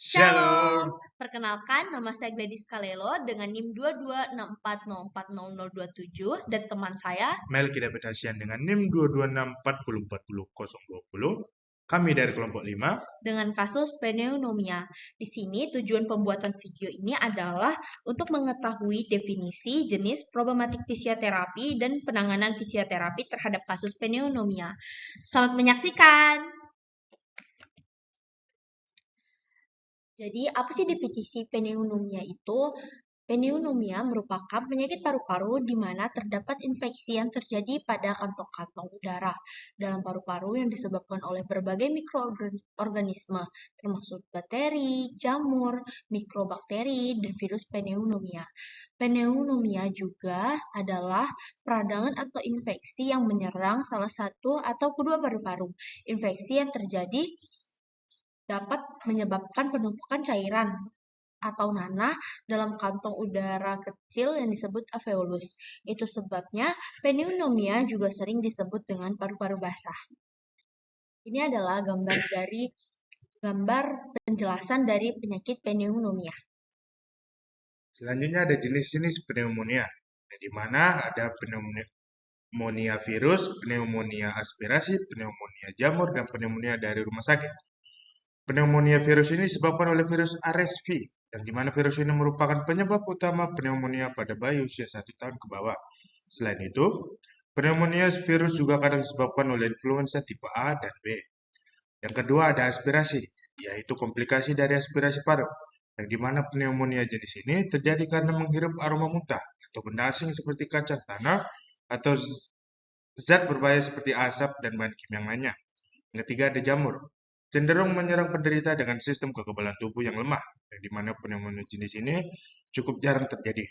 Shalom, Shalom, perkenalkan nama saya Gladys Kalelo dengan NIM 2264040027 dan teman saya. Melki David Hasian dengan NIM 226404020. Kami dari kelompok 5 Dengan kasus pneumonia. Di sini tujuan pembuatan video ini adalah untuk mengetahui definisi, jenis, problematik fisioterapi, dan penanganan fisioterapi terhadap kasus pneumonia. Selamat menyaksikan! Jadi, apa sih definisi pneumonia itu? Pneumonia merupakan penyakit paru-paru di mana terdapat infeksi yang terjadi pada kantong-kantong udara dalam paru-paru yang disebabkan oleh berbagai mikroorganisme, termasuk bakteri, jamur, mikrobakteri, dan virus pneumonia. Pneumonia juga adalah peradangan atau infeksi yang menyerang salah satu atau kedua paru-paru. Infeksi yang terjadi dapat menyebabkan penumpukan cairan atau nanah dalam kantong udara kecil yang disebut alveolus. Itu sebabnya pneumonia juga sering disebut dengan paru-paru basah. Ini adalah gambar penjelasan dari penyakit pneumonia. Selanjutnya ada jenis-jenis pneumonia, di mana ada pneumonia virus, pneumonia aspirasi, pneumonia jamur, dan pneumonia dari rumah sakit. Pneumonia virus ini disebabkan oleh virus RSV, dan di mana virus ini merupakan penyebab utama pneumonia pada bayi usia 1 tahun ke bawah. Selain itu, pneumonia virus juga kadang disebabkan oleh influenza tipe A dan B. Yang kedua ada aspirasi, yaitu komplikasi dari aspirasi paru, yang di mana pneumonia jenis ini terjadi karena menghirup aroma muntah atau benda asing seperti kacang tanah atau zat berbahaya seperti asap dan bahan kimia lainnya. Yang ketiga ada jamur, cenderung menyerang penderita dengan sistem kekebalan tubuh yang lemah, yang di mana pneumonia jenis ini cukup jarang terjadi.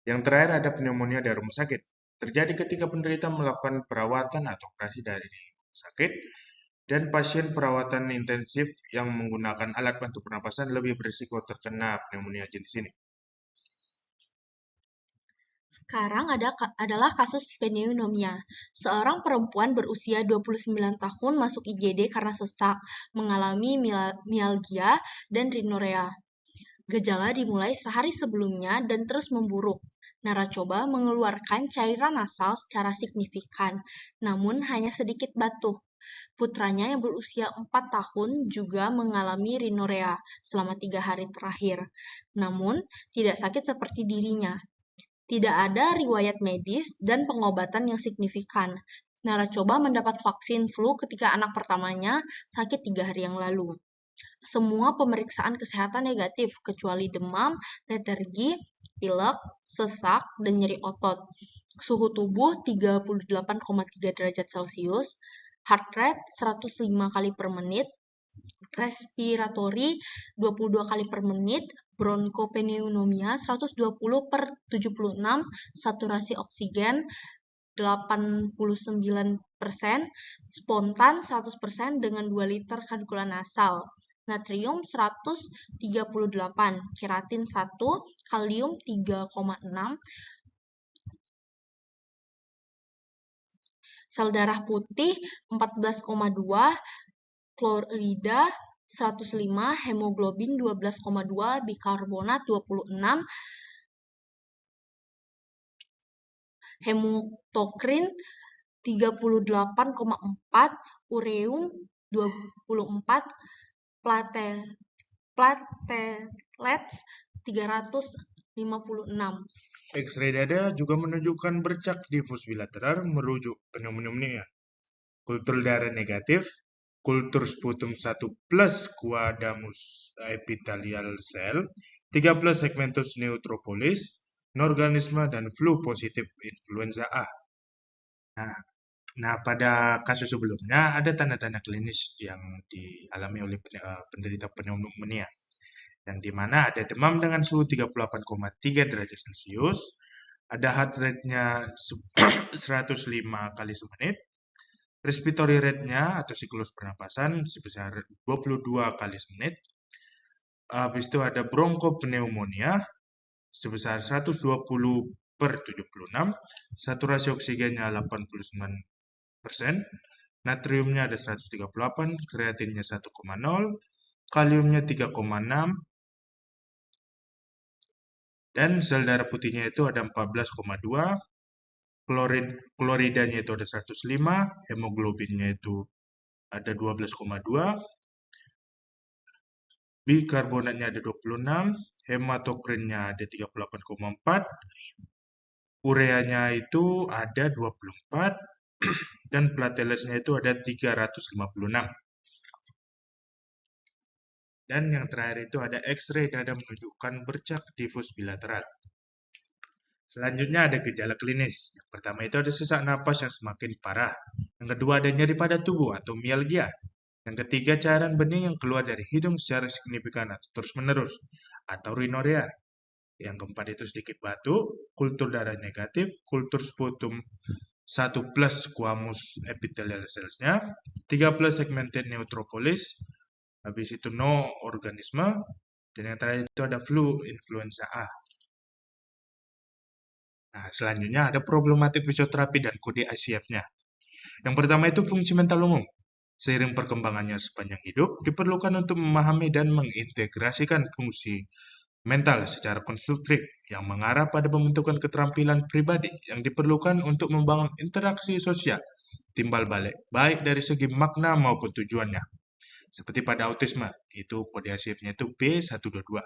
Yang terakhir ada pneumonia dari rumah sakit, terjadi ketika penderita melakukan perawatan atau operasi dari rumah sakit, dan pasien perawatan intensif yang menggunakan alat bantu pernapasan lebih berisiko terkena pneumonia jenis ini. Sekarang adalah kasus pneumonia. Seorang perempuan berusia 29 tahun masuk IGD karena sesak, mengalami mialgia dan rhinorrhea. Gejala dimulai sehari sebelumnya dan terus memburuk. Naracoba mengeluarkan cairan nasal secara signifikan, namun hanya sedikit batuk. Putranya yang berusia 4 tahun juga mengalami rhinorrhea selama 3 hari terakhir, namun tidak sakit seperti dirinya. Tidak ada riwayat medis dan pengobatan yang signifikan. Naracoba mendapat vaksin flu ketika anak pertamanya sakit 3 hari yang lalu. Semua pemeriksaan kesehatan negatif, kecuali demam, letargi, pilek, sesak, dan nyeri otot. Suhu tubuh 38,3 derajat Celcius, heart rate 105 kali per menit, respiratori 22 kali per menit, bronkopneumonia 120/76, saturasi oksigen 89%, spontan 100% dengan 2 liter kanula nasal, natrium 138, keratin 1, kalium 3,6, sel darah putih 14,2, klorida 105, hemoglobin 12,2, bikarbonat 26, hematokrin 38,4, ureum 24, platelets 356. X-ray dada juga menunjukkan bercak difus bilateral merujuk pneumonia. Kultur darah negatif, kultur sputum 1 plus squamous epithelial cell, 3 plus segmentus neutrophils, organisme, dan flu positif influenza A. Nah, pada kasus sebelumnya ada tanda-tanda klinis yang dialami oleh penderita pneumonia, yang dimana ada demam dengan suhu 38,3 derajat Celcius, ada heart rate-nya 105 kali semenit, respiratory rate-nya atau siklus pernapasan sebesar 22 kali semenit, habis itu ada bronkopneumonia sebesar 120/76, saturasi oksigennya 89%, natriumnya ada 138, kreatinnya 1,0, kaliumnya 3,6, dan sel darah putihnya itu ada 14,2, kloridanya itu ada 105, hemoglobinnya itu ada 12,2, bikarbonatnya ada 26, hematokrinnya ada 38,4, ureanya itu ada 24, dan plateletnya itu ada 356. Dan yang terakhir itu ada X-ray dada menunjukkan bercak difus bilateral. Selanjutnya ada gejala klinis. Yang pertama itu ada sesak napas yang semakin parah. Yang kedua ada nyeri pada tubuh atau mialgia. Yang ketiga cairan bening yang keluar dari hidung secara signifikan atau terus-menerus atau rhinorea. Yang keempat itu sedikit batuk, kultur darah negatif, kultur sputum 1 plus squamous epithelial cells-nya, 3 plus segmented neutropolis, habis itu no organisme, dan yang terakhir itu ada flu influenza A. Nah, selanjutnya ada problematik fisioterapi dan kode ICF-nya. Yang pertama itu fungsi mental umum. Seiring perkembangannya sepanjang hidup, diperlukan untuk memahami dan mengintegrasikan fungsi mental secara konstruktif yang mengarah pada pembentukan keterampilan pribadi yang diperlukan untuk membangun interaksi sosial timbal balik, baik dari segi makna maupun tujuannya. Seperti pada autisme, itu kode ICF-nya itu B122.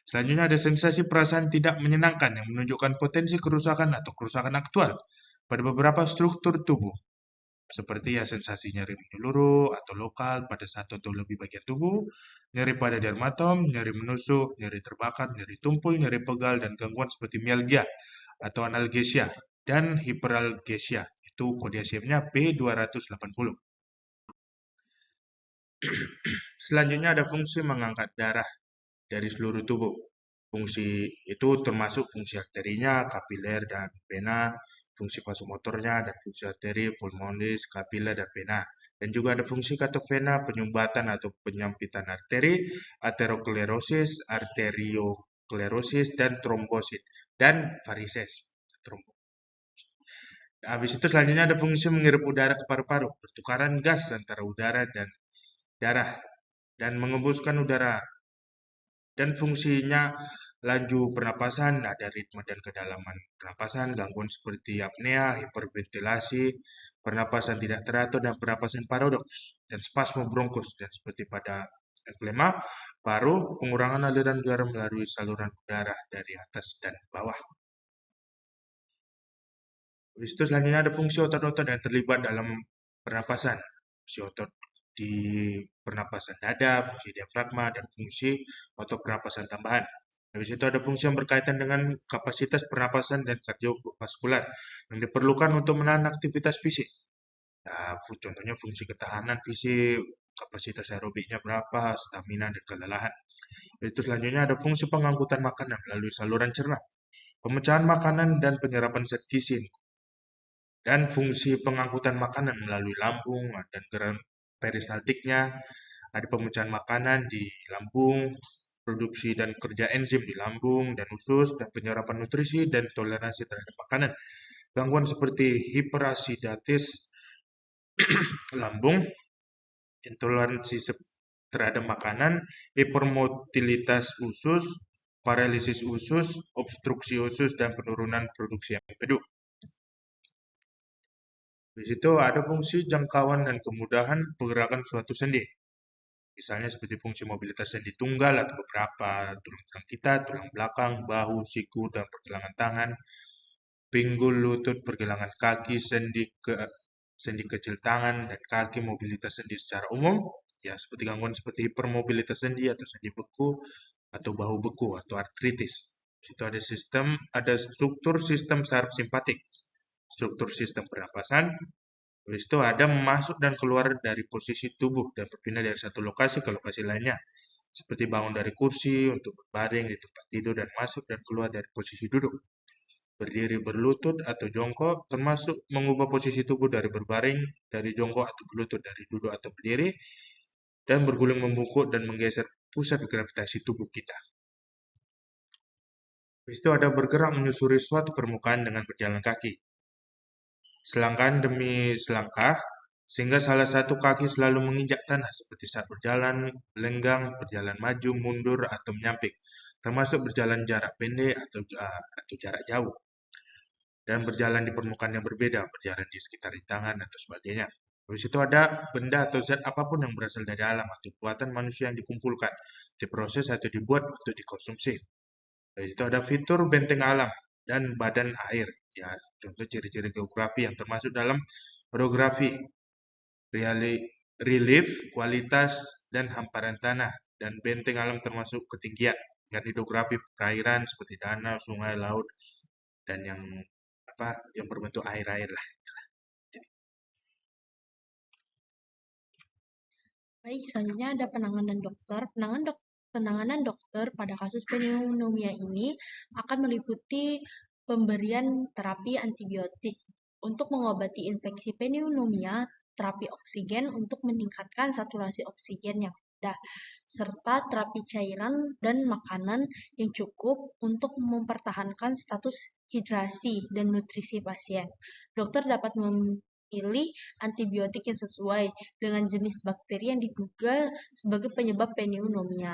Selanjutnya ada sensasi perasaan tidak menyenangkan yang menunjukkan potensi kerusakan atau kerusakan aktual pada beberapa struktur tubuh, seperti ya sensasi nyeri menyeluruh atau lokal pada satu atau lebih bagian tubuh, nyeri pada dermatom, nyeri menusuk, nyeri terbakar, nyeri tumpul, nyeri pegal, dan gangguan seperti mialgia atau analgesia dan hiperalgesia. Itu kode ICF-nya B280. Selanjutnya ada fungsi mengangkat darah dari seluruh tubuh. Fungsi itu termasuk fungsi arterinya, kapiler, dan vena, fungsi vasomotornya, dan fungsi arteri, pulmonis, kapiler, dan vena. Dan juga ada fungsi katavena, penyumbatan atau penyempitan arteri, ateroklerosis, arterioklerosis, dan trombosit, dan varises. Habis itu selanjutnya ada fungsi mengirim udara ke paru-paru, pertukaran gas antara udara dan darah, dan mengembuskan udara. Dan fungsinya laju pernapasan, ada ritme dan kedalaman pernapasan, gangguan seperti apnea, hiperventilasi, pernapasan tidak teratur, dan pernapasan paradoks, dan spasme bronkus, dan seperti pada emfisema, paru, pengurangan aliran udara melalui saluran udara dari atas dan bawah. Habis itu selanjutnya ada fungsi otot-otot yang terlibat dalam pernapasan. Fungsi otot di pernapasan dada, fungsi diafragma, dan fungsi otot pernapasan tambahan. Habis itu ada fungsi yang berkaitan dengan kapasitas pernapasan dan kardiovaskular yang diperlukan untuk menahan aktivitas fisik. Nah, contohnya fungsi ketahanan fisik, kapasitas aerobiknya berapa, stamina, dan kelelahan. Itu selanjutnya ada fungsi pengangkutan makanan melalui saluran cerna, pemecahan makanan dan penyerapan zat gizi, dan fungsi pengangkutan makanan melalui lambung dan gerakan peristaltiknya, ada pemecahan makanan di lambung, produksi dan kerja enzim di lambung dan usus, dan penyerapan nutrisi dan toleransi terhadap makanan. Gangguan seperti hiperasidatis lambung, intoleransi terhadap makanan, hipermotilitas usus, paralisis usus, obstruksi usus, dan penurunan produksi empedu. Di situ ada fungsi jangkauan dan kemudahan pergerakan suatu sendi. Misalnya seperti fungsi mobilitas sendi tunggal atau beberapa, tulang kita, tulang belakang, bahu, siku, dan pergelangan tangan, pinggul, lutut, pergelangan kaki, sendi kecil tangan, dan kaki, mobilitas sendi secara umum, ya seperti gangguan seperti hipermobilitas sendi atau sendi beku, atau bahu beku, atau artritis. Di situ ada struktur sistem saraf simpatik, struktur sistem pernapasan. Habis itu ada masuk dan keluar dari posisi tubuh dan berpindah dari satu lokasi ke lokasi lainnya. Seperti bangun dari kursi untuk berbaring di tempat tidur dan masuk dan keluar dari posisi duduk. Berdiri berlutut atau jongkok, termasuk mengubah posisi tubuh dari berbaring, dari jongkok atau berlutut, dari duduk atau berdiri, dan berguling membungkuk dan menggeser pusat gravitasi tubuh kita. Habis itu ada bergerak menyusuri suatu permukaan dengan berjalan kaki. Selangkah demi selangkah, sehingga salah satu kaki selalu menginjak tanah seperti saat berjalan, melenggang, berjalan maju, mundur, atau menyamping, termasuk berjalan jarak pendek atau jarak jauh, dan berjalan di permukaan yang berbeda, berjalan di sekitar rintangan atau sebagainya. Habis itu ada benda atau zat apapun yang berasal dari alam atau buatan manusia yang dikumpulkan, diproses atau dibuat untuk dikonsumsi. Habis itu ada fitur benteng alam dan badan air. Ya, contoh ciri-ciri geografi yang termasuk dalam orografi, relief, kualitas, dan hamparan tanah. Dan benteng alam termasuk ketinggian. Dan hidrografi perairan seperti danau, sungai, laut, dan yang berbentuk air-air lah. Baik, selanjutnya ada penanganan dokter. Penanganan dokter pada kasus pneumonia ini akan meliputi pemberian terapi antibiotik untuk mengobati infeksi pneumonia, terapi oksigen untuk meningkatkan saturasi oksigen yang rendah, serta terapi cairan dan makanan yang cukup untuk mempertahankan status hidrasi dan nutrisi pasien. Dokter dapat memilih antibiotik yang sesuai dengan jenis bakteri yang diduga sebagai penyebab pneumonia,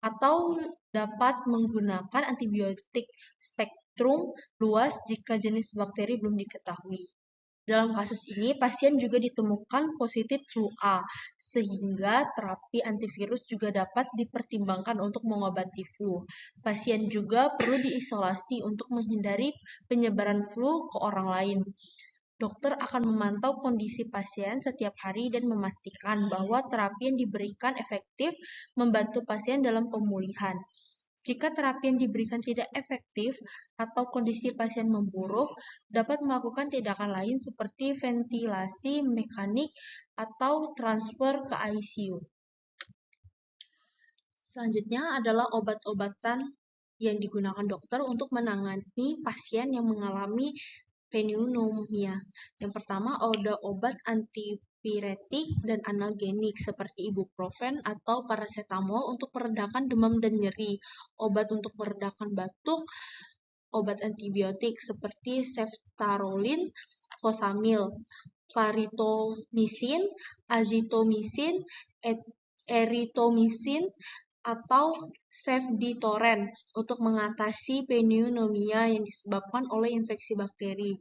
atau dapat menggunakan antibiotik spektrum luas jika jenis bakteri belum diketahui. Dalam kasus ini, pasien juga ditemukan positif flu A, sehingga terapi antivirus juga dapat dipertimbangkan untuk mengobati flu. Pasien juga perlu diisolasi untuk menghindari penyebaran flu ke orang lain. Dokter akan memantau kondisi pasien setiap hari dan memastikan bahwa terapi yang diberikan efektif membantu pasien dalam pemulihan. Jika terapi yang diberikan tidak efektif atau kondisi pasien memburuk, dapat melakukan tindakan lain seperti ventilasi mekanik atau transfer ke ICU. Selanjutnya adalah obat-obatan yang digunakan dokter untuk menangani pasien yang mengalami pneumonia. Yang pertama, ada obat antipiretik dan analgenik seperti ibuprofen atau paracetamol untuk meredakan demam dan nyeri, obat untuk meredakan batuk, obat antibiotik seperti ceftaroline, fosamil, clarithromycin, azithromycin, erythromycin, atau cefditoren untuk mengatasi pneumonia yang disebabkan oleh infeksi bakteri.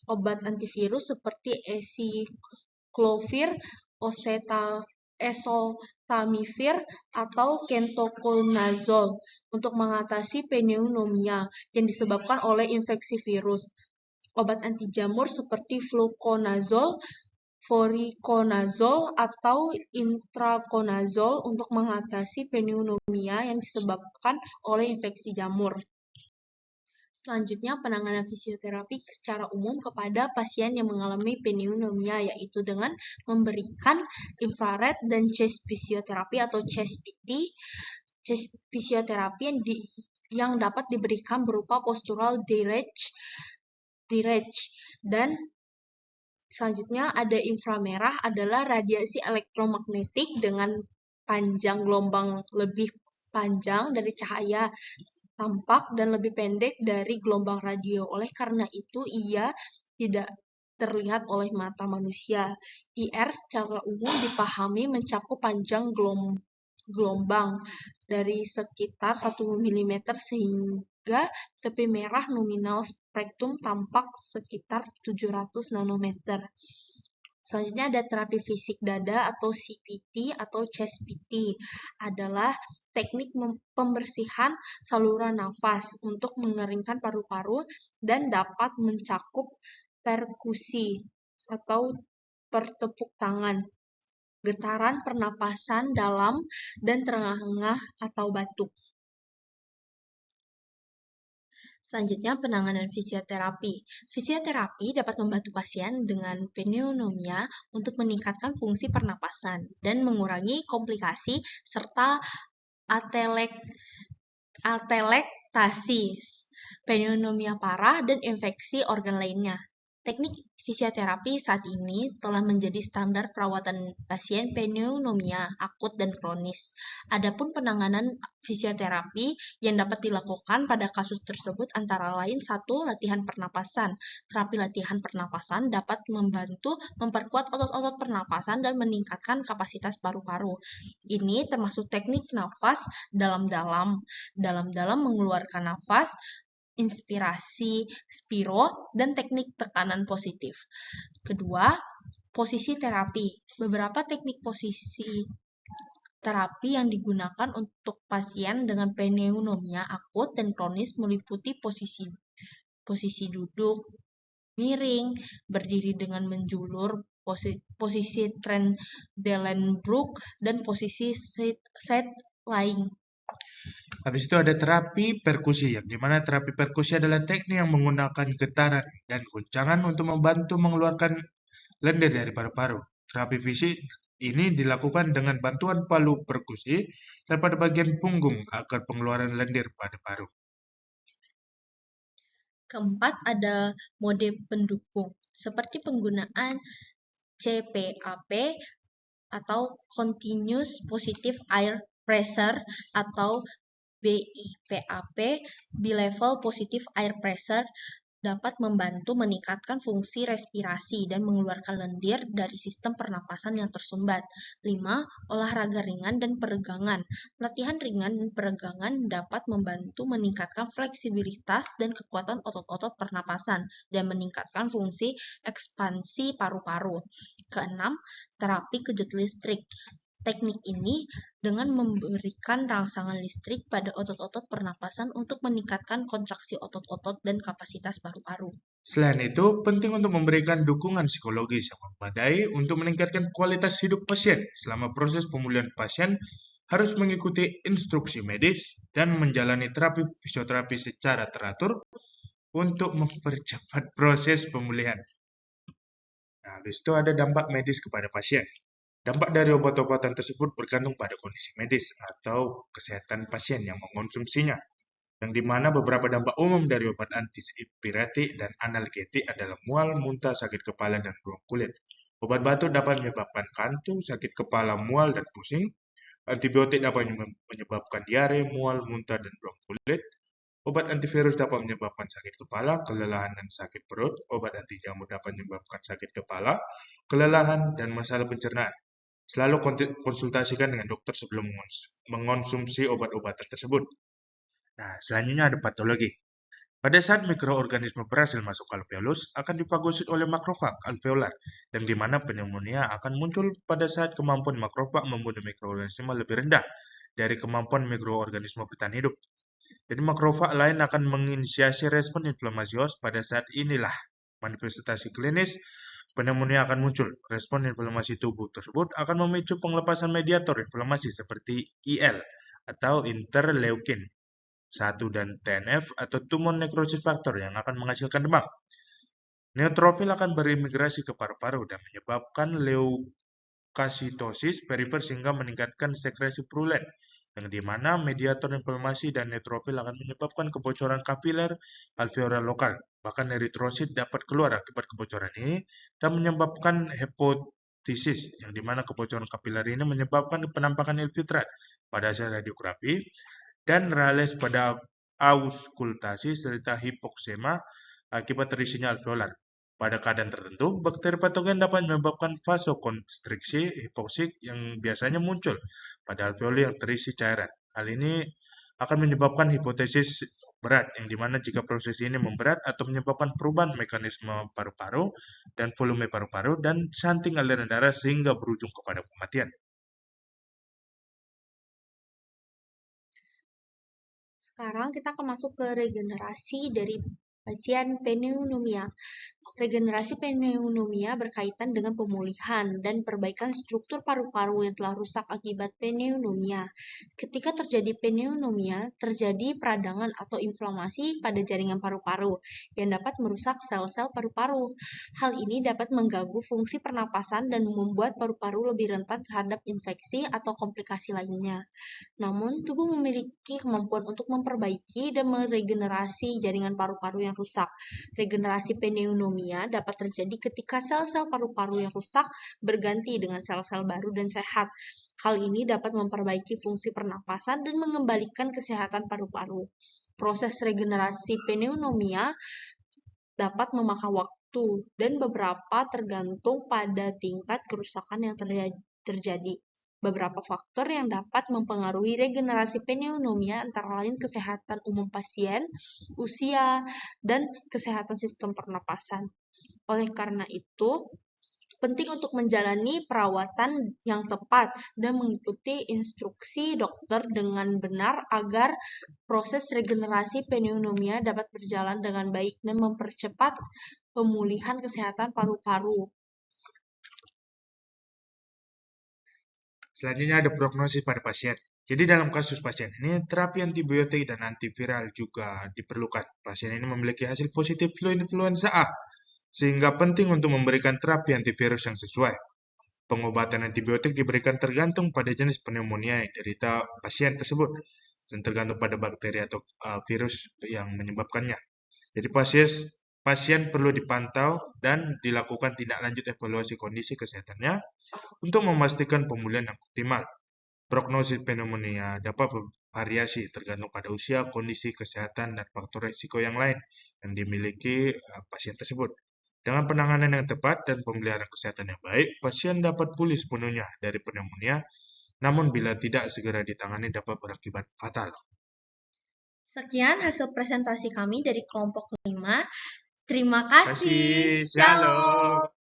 Obat antivirus seperti acyclovir, esoftamivir, atau ketoconazole untuk mengatasi pneumonia yang disebabkan oleh infeksi virus. Obat anti jamur seperti fluconazole, voriconazole, atau itraconazole untuk mengatasi pneumonia yang disebabkan oleh infeksi jamur. Selanjutnya, penanganan fisioterapi secara umum kepada pasien yang mengalami pneumonia, yaitu dengan memberikan infrared dan chest fisioterapi atau chest PT. Chest fisioterapi yang dapat diberikan berupa postural direct, dan selanjutnya ada inframerah adalah radiasi elektromagnetik dengan panjang gelombang lebih panjang dari cahaya tampak dan lebih pendek dari gelombang radio. Oleh karena itu, ia tidak terlihat oleh mata manusia. IR secara umum dipahami mencakup panjang gelombang dari sekitar 1 mm sehingga tepi merah nominal spektrum tampak sekitar 700 nanometer. Selanjutnya ada terapi fisik dada atau CPT atau chest PT, adalah teknik pembersihan saluran nafas untuk mengeringkan paru-paru dan dapat mencakup perkusi atau pertepuk tangan, getaran pernapasan dalam, dan terengah-engah atau batuk. Selanjutnya, penanganan fisioterapi. Fisioterapi dapat membantu pasien dengan pneumonia untuk meningkatkan fungsi pernapasan dan mengurangi komplikasi serta atelektasi, pneumonia parah, dan infeksi organ lainnya. Teknik Fisioterapi saat ini telah menjadi standar perawatan pasien pneumonia akut dan kronis. Adapun penanganan fisioterapi yang dapat dilakukan pada kasus tersebut antara lain satu, latihan pernapasan. Terapi latihan pernapasan dapat membantu memperkuat otot-otot pernapasan dan meningkatkan kapasitas paru-paru. Ini termasuk teknik nafas dalam-dalam, dalam-dalam mengeluarkan nafas, inspirasi, spiro, dan teknik tekanan positif. Kedua, posisi terapi. Beberapa teknik posisi terapi yang digunakan untuk pasien dengan pneumonia akut dan kronis meliputi posisi duduk, miring, berdiri dengan menjulur, posisi Trendelenburg, dan posisi side lying. Habis itu ada terapi perkusi, yang dimana terapi perkusi adalah teknik yang menggunakan getaran dan guncangan untuk membantu mengeluarkan lendir dari paru-paru. Terapi fisik ini dilakukan dengan bantuan palu perkusi dan pada bagian punggung agar pengeluaran lendir pada paru. Keempat, ada mode pendukung, seperti penggunaan CPAP atau Continuous Positive Air Pressure atau BIPAP, Bilevel Positive Air Pressure, dapat membantu meningkatkan fungsi respirasi dan mengeluarkan lendir dari sistem pernapasan yang tersumbat. 5. Olahraga ringan dan peregangan. Latihan ringan dan peregangan dapat membantu meningkatkan fleksibilitas dan kekuatan otot-otot pernapasan dan meningkatkan fungsi ekspansi paru-paru. Keenam, terapi kejut listrik. Teknik ini dengan memberikan rangsangan listrik pada otot-otot pernapasan untuk meningkatkan kontraksi otot-otot dan kapasitas paru-paru. Selain itu, penting untuk memberikan dukungan psikologis yang memadai untuk meningkatkan kualitas hidup pasien. Selama proses pemulihan, pasien harus mengikuti instruksi medis dan menjalani terapi fisioterapi secara teratur untuk mempercepat proses pemulihan. Nah, habis itu ada dampak medis kepada pasien. Dampak dari obat-obatan tersebut bergantung pada kondisi medis atau kesehatan pasien yang mengonsumsinya, yang dimana beberapa dampak umum dari obat antipiretik dan analgetik adalah mual, muntah, sakit kepala, dan bronkulit. Obat batuk dapat menyebabkan kantuk, sakit kepala, mual, dan pusing. Antibiotik dapat menyebabkan diare, mual, muntah, dan bronkulit. Obat antivirus dapat menyebabkan sakit kepala, kelelahan, dan sakit perut. Obat anti jamur dapat menyebabkan sakit kepala, kelelahan, dan masalah pencernaan. Selalu konsultasikan dengan dokter sebelum mengonsumsi obat-obatan tersebut. Nah, selanjutnya ada patologi. Pada saat mikroorganisme berhasil masuk ke alveolus, akan difagosit oleh makrofag alveolar, yang di mana pneumonia akan muncul pada saat kemampuan makrofag membunuh mikroorganisme lebih rendah dari kemampuan mikroorganisme bertahan hidup. Jadi makrofag lain akan menginisiasi respon inflamasi host. Pada saat inilah manifestasi klinis pneumonia akan muncul. Respon inflamasi tubuh tersebut akan memicu pengelepasan mediator inflamasi seperti IL atau interleukin 1 dan TNF atau tumor necrosis factor yang akan menghasilkan demam. Neutrofil akan berimigrasi ke paru-paru dan menyebabkan leukasitosis perifer sehingga meningkatkan sekresi purulent, yang dimana mediator inflamasi dan neutrofil akan menyebabkan kebocoran kapiler alveolar lokal. Bahkan eritrosit dapat keluar akibat kebocoran ini dan menyebabkan hepatitis, yang dimana kebocoran kapiler ini menyebabkan penampakan infiltrat pada hasil radiografi dan rales pada auskultasi serta hipoksema akibat terisinya alveolar. Pada keadaan tertentu, bakteri patogen dapat menyebabkan vasokonstriksi hipoksik yang biasanya muncul pada alveoli yang terisi cairan. Hal ini akan menyebabkan hipotesis berat, yang dimana jika proses ini memberat atau menyebabkan perubahan mekanisme paru-paru dan volume paru-paru dan shunting aliran darah sehingga berujung kepada kematian. Sekarang kita akan masuk ke regenerasi dari pasien pneumonia. Regenerasi pneumonia berkaitan dengan pemulihan dan perbaikan struktur paru-paru yang telah rusak akibat pneumonia. Ketika terjadi pneumonia, terjadi peradangan atau inflamasi pada jaringan paru-paru yang dapat merusak sel-sel paru-paru. Hal ini dapat mengganggu fungsi pernapasan dan membuat paru-paru lebih rentan terhadap infeksi atau komplikasi lainnya. Namun, tubuh memiliki kemampuan untuk memperbaiki dan meregenerasi jaringan paru-paru yang rusak. Regenerasi pneumonia dapat terjadi ketika sel-sel paru-paru yang rusak berganti dengan sel-sel baru dan sehat. Hal ini dapat memperbaiki fungsi pernapasan dan mengembalikan kesehatan paru-paru. Proses regenerasi pneumonia dapat memakan waktu dan beberapa tergantung pada tingkat kerusakan yang terjadi. Beberapa faktor yang dapat mempengaruhi regenerasi pneumonia antara lain kesehatan umum pasien, usia, dan kesehatan sistem pernapasan. Oleh karena itu, penting untuk menjalani perawatan yang tepat dan mengikuti instruksi dokter dengan benar agar proses regenerasi pneumonia dapat berjalan dengan baik dan mempercepat pemulihan kesehatan paru-paru. Selanjutnya ada prognosis pada pasien. Jadi dalam kasus pasien ini, terapi antibiotik dan antiviral juga diperlukan. Pasien ini memiliki hasil positif flu influenza A, sehingga penting untuk memberikan terapi antivirus yang sesuai. Pengobatan antibiotik diberikan tergantung pada jenis pneumonia yang diderita pasien tersebut dan tergantung pada bakteri atau virus yang menyebabkannya. Jadi pasien perlu dipantau dan dilakukan tindak lanjut evaluasi kondisi kesehatannya untuk memastikan pemulihan yang optimal. Prognosis pneumonia dapat bervariasi tergantung pada usia, kondisi kesehatan, dan faktor risiko yang lain yang dimiliki pasien tersebut. Dengan penanganan yang tepat dan pemeliharaan kesehatan yang baik, pasien dapat pulih sepenuhnya dari pneumonia, namun bila tidak segera ditangani dapat berakibat fatal. Sekian hasil presentasi kami dari kelompok 5. Terima kasih. Shalom.